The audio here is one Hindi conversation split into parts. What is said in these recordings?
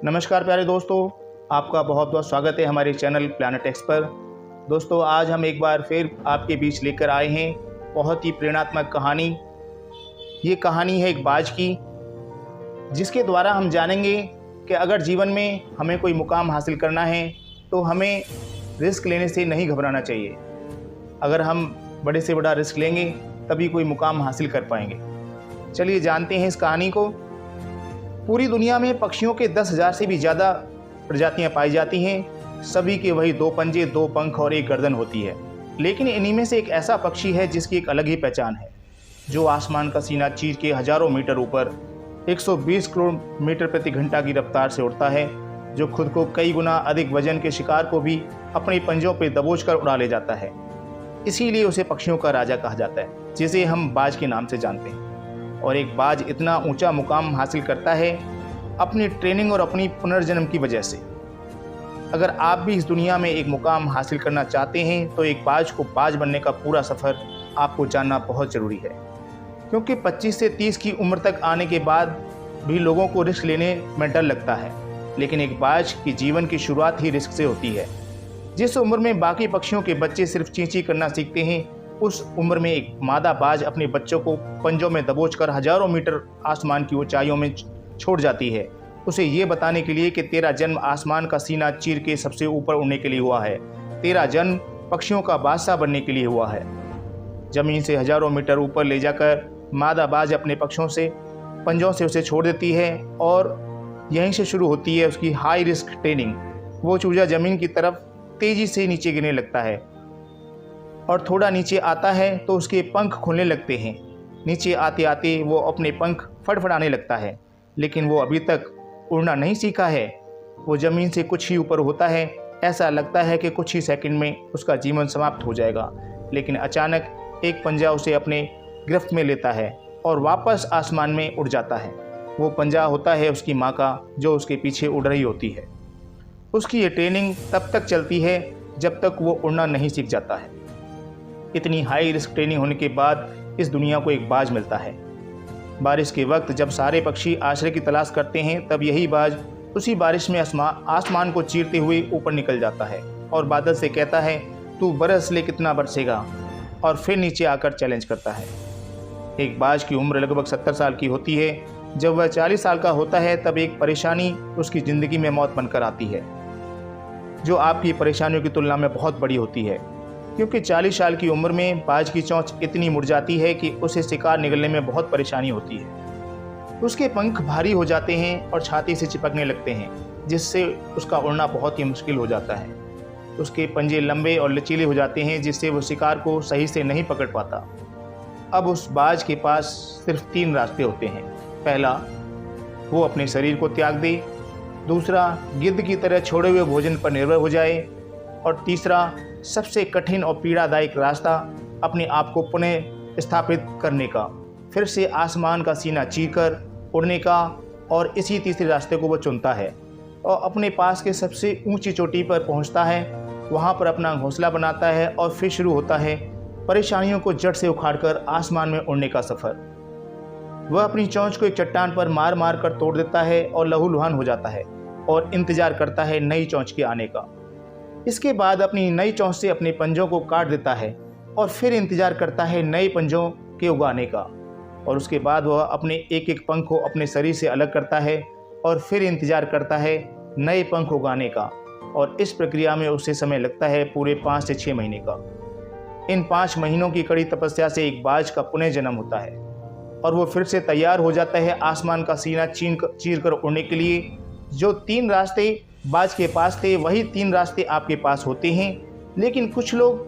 नमस्कार प्यारे दोस्तों, आपका बहुत बहुत स्वागत है हमारे चैनल प्लैनेट एक्स पर। दोस्तों, आज हम एक बार फिर आपके बीच लेकर आए हैं बहुत ही प्रेरणात्मक कहानी। ये कहानी है एक बाज की, जिसके द्वारा हम जानेंगे कि अगर जीवन में हमें कोई मुकाम हासिल करना है तो हमें रिस्क लेने से नहीं घबराना चाहिए। अगर हम बड़े से बड़ा रिस्क लेंगे तभी कोई मुकाम हासिल कर पाएंगे। चलिए जानते हैं इस कहानी को। पूरी दुनिया में पक्षियों के 10,000 से भी ज़्यादा प्रजातियां पाई जाती हैं। सभी के वही 2 पंजे, 2 पंख और 1 गर्दन होती है। लेकिन इन्हीं में से एक ऐसा पक्षी है जिसकी एक अलग ही पहचान है, जो आसमान का सीना चीर के हजारों मीटर ऊपर 120 किलोमीटर प्रति घंटा की रफ्तार से उड़ता है, जो खुद को कई गुना अधिक वजन के शिकार को भी अपने पंजों पर दबोच कर उड़ा ले जाता है। इसीलिए उसे पक्षियों का राजा कहा जाता है, जिसे हम बाज के नाम से जानते हैं। और एक बाज इतना ऊंचा मुकाम हासिल करता है अपनी ट्रेनिंग और अपनी पुनर्जन्म की वजह से। अगर आप भी इस दुनिया में एक मुकाम हासिल करना चाहते हैं तो एक बाज को बाज बनने का पूरा सफ़र आपको जानना बहुत ज़रूरी है, क्योंकि 25 से 30 की उम्र तक आने के बाद भी लोगों को रिस्क लेने में डर लगता है। लेकिन एक बाज की जीवन की शुरुआत ही रिस्क से होती है। जिस उम्र में बाकी पक्षियों के बच्चे सिर्फ चींची करना सीखते हैं, उस उम्र में एक मादा बाज अपने बच्चों को पंजों में दबोचकर हजारों मीटर आसमान की ऊंचाइयों में छोड़ जाती है, उसे ये बताने के लिए कि तेरा जन्म आसमान का सीना चीर के सबसे ऊपर उड़ने के लिए हुआ है। तेरा जन्म पक्षियों का बादशाह बनने के लिए हुआ है। जमीन से हजारों मीटर ऊपर ले जाकर मादा बाज अपने पंजों से उसे छोड़ देती है और यहीं से शुरू होती है उसकी हाई रिस्क ट्रेनिंग। वो चूजा जमीन की तरफ तेजी से नीचे गिरने लगता है और थोड़ा नीचे आता है तो उसके पंख खुलने लगते हैं। नीचे आते आते वो अपने पंख फड़फड़ाने लगता है, लेकिन वो अभी तक उड़ना नहीं सीखा है। वो ज़मीन से कुछ ही ऊपर होता है। ऐसा लगता है कि कुछ ही सेकंड में उसका जीवन समाप्त हो जाएगा, लेकिन अचानक एक पंजा उसे अपने गिरफ्त में लेता है और वापस आसमान में उड़ जाता है। वो पंजा होता है उसकी माँ का, जो उसके पीछे उड़ रही होती है। उसकी ये ट्रेनिंग तब तक चलती है जब तक वो उड़ना नहीं सीख जाता है। इतनी हाई रिस्क ट्रेनिंग होने के बाद इस दुनिया को एक बाज मिलता है। बारिश के वक्त जब सारे पक्षी आश्रय की तलाश करते हैं, तब यही बाज उसी बारिश में आसमान को चीरते हुए ऊपर निकल जाता है और बादल से कहता है, तू बरस ले कितना बरसेगा, और फिर नीचे आकर चैलेंज करता है। एक बाज की उम्र लगभग 70 साल की होती है। जब वह 40 साल का होता है तब एक परेशानी उसकी ज़िंदगी में मौत बनकर आती है, जो आपकी परेशानियों की तुलना में बहुत बड़ी होती है, क्योंकि 40 साल की उम्र में बाज की चोंच इतनी मुड़ जाती है कि उसे शिकार निगलने में बहुत परेशानी होती है। उसके पंख भारी हो जाते हैं और छाती से चिपकने लगते हैं, जिससे उसका उड़ना बहुत ही मुश्किल हो जाता है। उसके पंजे लंबे और लचीले हो जाते हैं, जिससे वो शिकार को सही से नहीं पकड़ पाता। अब उस बाज के पास सिर्फ 3 रास्ते होते हैं। पहला, वो अपने शरीर को त्याग दे। दूसरा, गिद्ध की तरह छोड़े हुए भोजन पर निर्भर हो जाए। और तीसरा, सबसे कठिन और पीड़ादायक रास्ता, अपने आप को पुनः स्थापित करने का, फिर से आसमान का सीना चीरकर उड़ने का। और इसी तीसरे रास्ते को वो चुनता है और अपने पास के सबसे ऊंची चोटी पर पहुंचता है। वहां पर अपना घोंसला बनाता है और फिर शुरू होता है परेशानियों को जड़ से उखाड़कर आसमान में उड़ने का सफ़र। वह अपनी चोंच को एक चट्टान पर मार मार कर तोड़ देता है और लहूलुहान हो जाता है और इंतजार करता है नई चोंच के आने का। इसके बाद अपनी नई चोंच से अपने पंजों को काट देता है और फिर इंतजार करता है नए पंजों के उगाने का। और उसके बाद वह अपने एक एक पंख को अपने शरीर से अलग करता है और फिर इंतजार करता है नए पंख उगाने का। और इस प्रक्रिया में उसे समय लगता है पूरे 5 से 6 महीने का। इन 5 महीनों की कड़ी तपस्या से एक बाज का पुनः जन्म होता है और वो फिर से तैयार हो जाता है आसमान का सीना चीर कर उड़ने के लिए। जो 3 रास्ते बाज के पास थे, वही 3 रास्ते आपके पास होते हैं। लेकिन कुछ लोग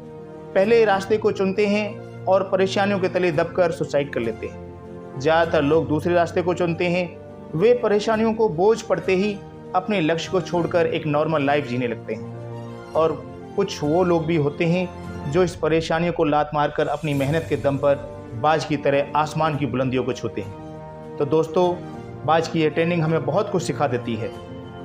पहले रास्ते को चुनते हैं और परेशानियों के तले दबकर सुसाइड कर लेते हैं। ज़्यादातर लोग दूसरे रास्ते को चुनते हैं। वे परेशानियों को बोझ पड़ते ही अपने लक्ष्य को छोड़कर एक नॉर्मल लाइफ जीने लगते हैं। और कुछ वो लोग भी होते हैं जो इस परेशानियों को लात मारकर अपनी मेहनत के दम पर बाज की तरह आसमान की बुलंदियों को छूते हैं। तो दोस्तों, बाज की ये ट्रेनिंग हमें बहुत कुछ सिखा देती है।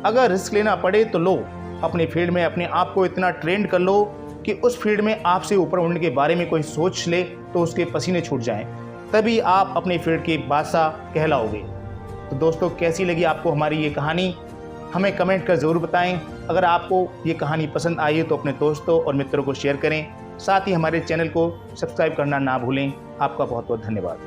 अगर रिस्क लेना पड़े तो लो, अपने फील्ड में अपने आप को इतना ट्रेंड कर लो कि उस फील्ड में आपसे ऊपर उड़ने के बारे में कोई सोच ले तो उसके पसीने छूट जाएं। तभी आप अपने फील्ड के बादशाह कहलाओगे। तो दोस्तों, कैसी लगी आपको हमारी ये कहानी? हमें कमेंट कर ज़रूर बताएं। अगर आपको ये कहानी पसंद आई है तो अपने दोस्तों और मित्रों को शेयर करें। साथ ही हमारे चैनल को सब्सक्राइब करना ना भूलें। आपका बहुत बहुत धन्यवाद।